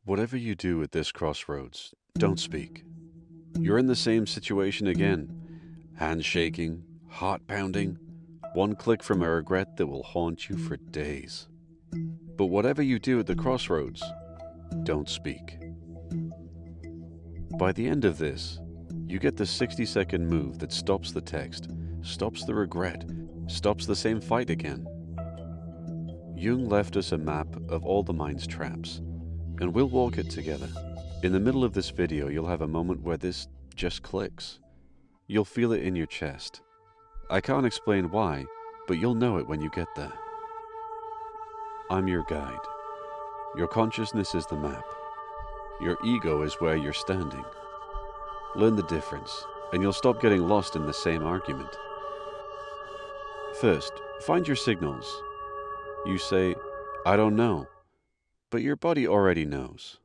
Whatever you do at this crossroads, don't speak. You're in the same situation again. Hands shaking, heart pounding, one click from a regret that will haunt you for days. But whatever you do at the crossroads, don't speak. By the end of this, you get the 60-second move that stops the text, stops the regret, stops the same fight again. Jung left us a map of all the mind's traps, and we'll walk it together. In the middle of this video, you'll have a moment where this just clicks. You'll feel it in your chest. I can't explain why, but you'll know it when you get there. I'm your guide. Your consciousness is the map. Your ego is where you're standing. Learn the difference, and you'll stop getting lost in the same argument. First, find your signals. You say, I don't know, but your body already knows.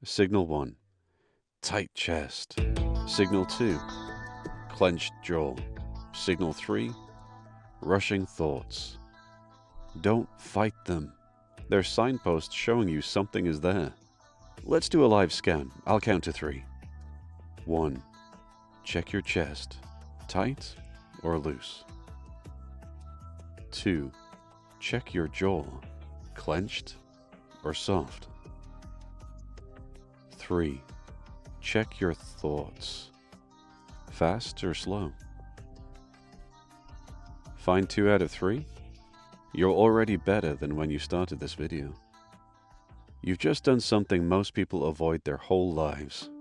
Signal 1, tight chest. Signal 2, clenched jaw. Signal 3, rushing thoughts. Don't fight them. They're signposts showing you something is there. Let's do a live scan. I'll count to 3. 1, check your chest. Tight or loose? 2, check your jaw. Clenched or soft? 3, check your thoughts. Fast or slow? Find 2 out of 3? You're already better than when you started this video. You've just done something most people avoid their whole lives.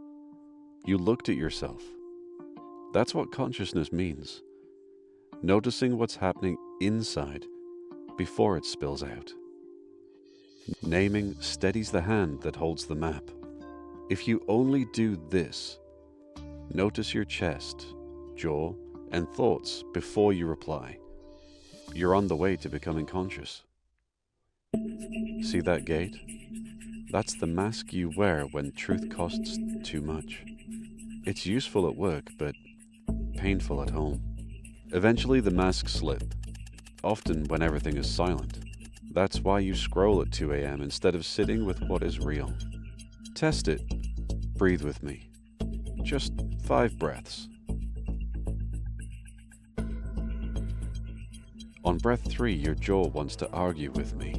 You looked at yourself. That's what consciousness means. Noticing what's happening inside before it spills out. Naming steadies the hand that holds the map. If you only do this, notice your chest, jaw, and thoughts before you reply. You're on the way to becoming conscious. See that gate? That's the mask you wear when truth costs too much. It's useful at work, but painful at home. Eventually the masks slip, often when everything is silent. That's why you scroll at 2 a.m. instead of sitting with what is real. Test it. Breathe with me. Just 5 breaths. On breath 3, your jaw wants to argue with me.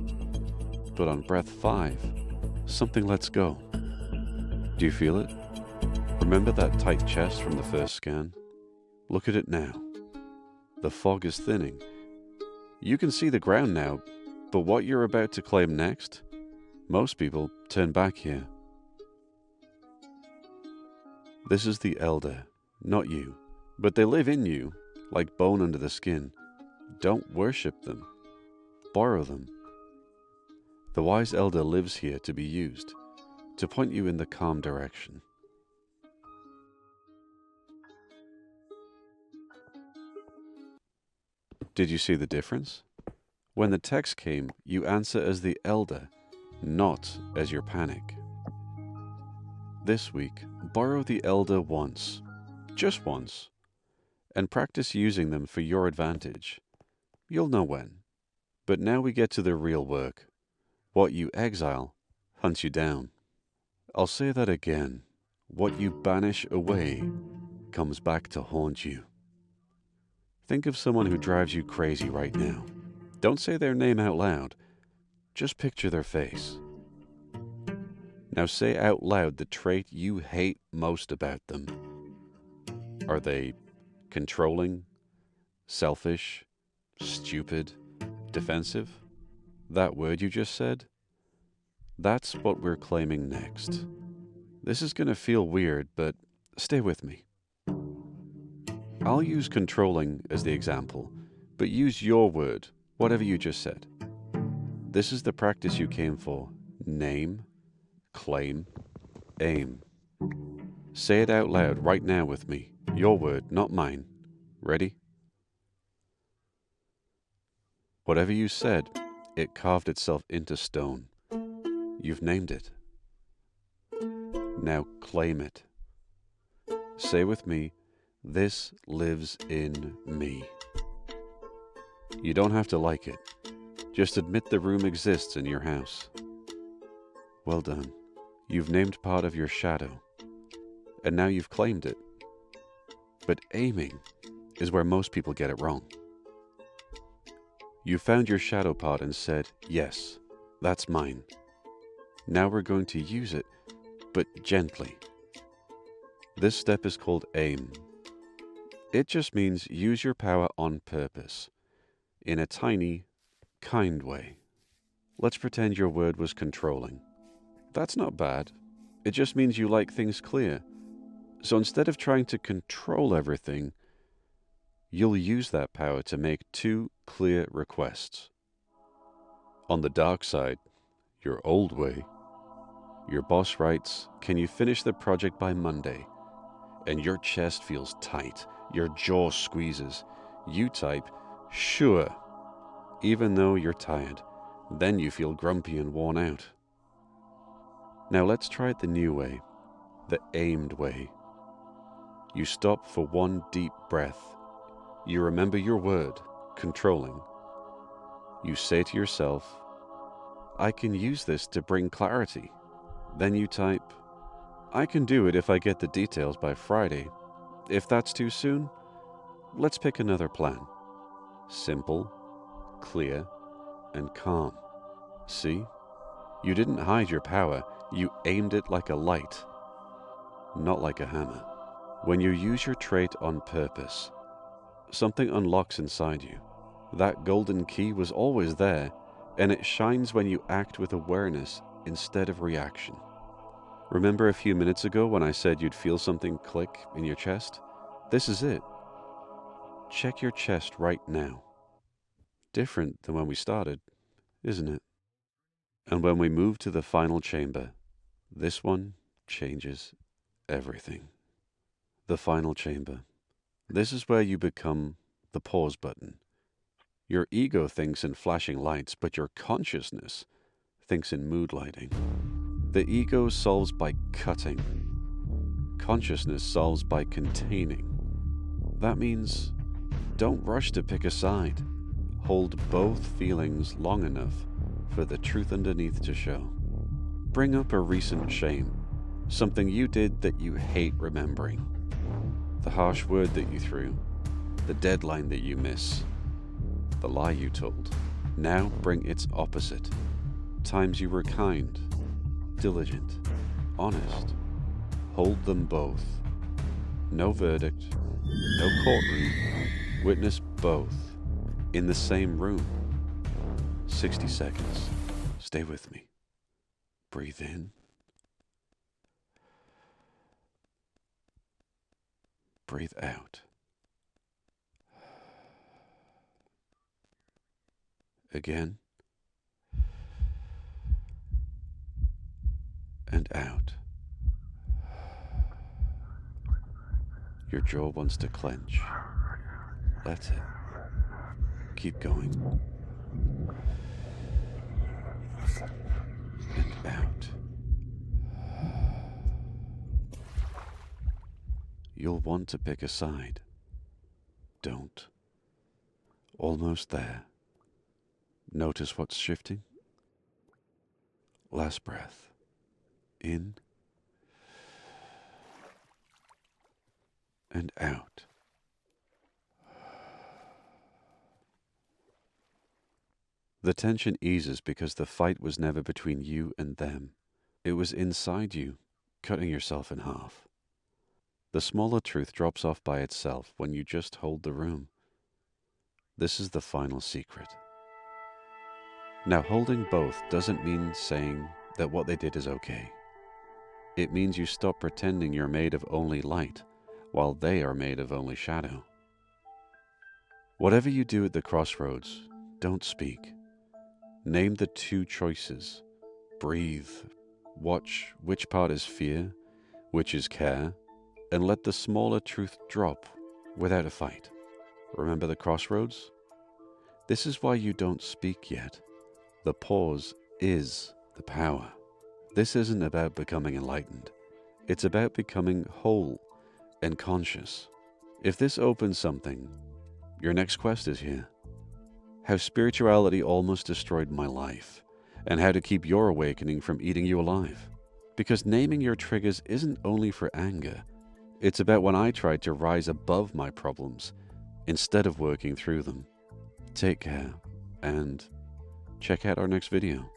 But on breath 5, something lets go. Do you feel it? Remember that tight chest from the first scan? Look at it now. The fog is thinning. You can see the ground now, but what you're about to claim next, most people turn back here. This is the elder, not you, but they live in you, like bone under the skin. Don't worship them. Borrow them. The wise elder lives here to be used, to point you in the calm direction. Did you see the difference? When the text came, you answer as the elder, not as your panic. This week, borrow the elder once, just once, and practice using them for your advantage. You'll know when. But now we get to the real work. What you exile hunts you down. I'll say that again. What you banish away comes back to haunt you. Think of someone who drives you crazy right now. Don't say their name out loud. Just picture their face. Now say out loud the trait you hate most about them. Are they controlling, selfish, stupid, defensive? That word you just said? That's what we're claiming next. This is going to feel weird, but stay with me. I'll use controlling as the example, but use your word, whatever you just said. This is the practice you came for. Name, claim, aim. Say it out loud right now with me. Your word, not mine. Ready? Whatever you said, it carved itself into stone. You've named it. Now claim it. Say with me, this lives in me. You don't have to like it. Just admit the room exists in your house. Well done. You've named part of your shadow, and now you've claimed it. But aiming is where most people get it wrong. You found your shadow part and said, yes, that's mine. Now we're going to use it, but gently. This step is called aim. It just means use your power on purpose, in a tiny, kind way. Let's pretend your word was controlling. That's not bad. It just means you like things clear. So instead of trying to control everything, you'll use that power to make 2 clear requests. On the dark side, your old way, your boss writes, "Can you finish the project by Monday?" And your chest feels tight, your jaw squeezes. You type, "Sure," even though you're tired. Then you feel grumpy and worn out. Now let's try it the new way, the aimed way. You stop for 1 deep breath. You remember your word, controlling. You say to yourself, "I can use this to bring clarity." Then you type, "I can do it if I get the details by Friday. If that's too soon, let's pick another plan." Simple, clear, and calm. See? You didn't hide your power, you aimed it like a light, not like a hammer. When you use your trait on purpose, something unlocks inside you. That golden key was always there, and it shines when you act with awareness instead of reaction. Remember a few minutes ago when I said you'd feel something click in your chest? This is it. Check your chest right now. Different than when we started, isn't it? And when we move to the final chamber, this one changes everything. The final chamber. This is where you become the pause button. Your ego thinks in flashing lights, but your consciousness thinks in mood lighting. The ego solves by cutting. Consciousness solves by containing. That means don't rush to pick a side. Hold both feelings long enough for the truth underneath to show. Bring up a recent shame, something you did that you hate remembering. The harsh word that you threw, the deadline that you miss, the lie you told. Now bring its opposite. Times you were kind, diligent, honest. Hold them both. No verdict, no courtroom. Witness both in the same room. 60 seconds. Stay with me. Breathe in. Breathe out. Again. And out. Your jaw wants to clench. Let it. Keep going. And out. You'll want to pick a side. Don't. Almost there. Notice what's shifting. Last breath. In. And out. The tension eases because the fight was never between you and them. It was inside you, cutting yourself in half. The smaller truth drops off by itself when you just hold the room. This is the final secret. Now, holding both doesn't mean saying that what they did is okay. It means you stop pretending you're made of only light, while they are made of only shadow. Whatever you do at the crossroads, don't speak. Name the 2 choices. Breathe. Watch which part is fear, which is care, and let the smaller truth drop without a fight. Remember the crossroads? This is why you don't speak yet. The pause is the power. This isn't about becoming enlightened. It's about becoming whole and conscious. If this opens something, your next quest is here. How spirituality almost destroyed my life, and how to keep your awakening from eating you alive. Because naming your triggers isn't only for anger, it's about when I tried to rise above my problems instead of working through them. Take care, and check out our next video.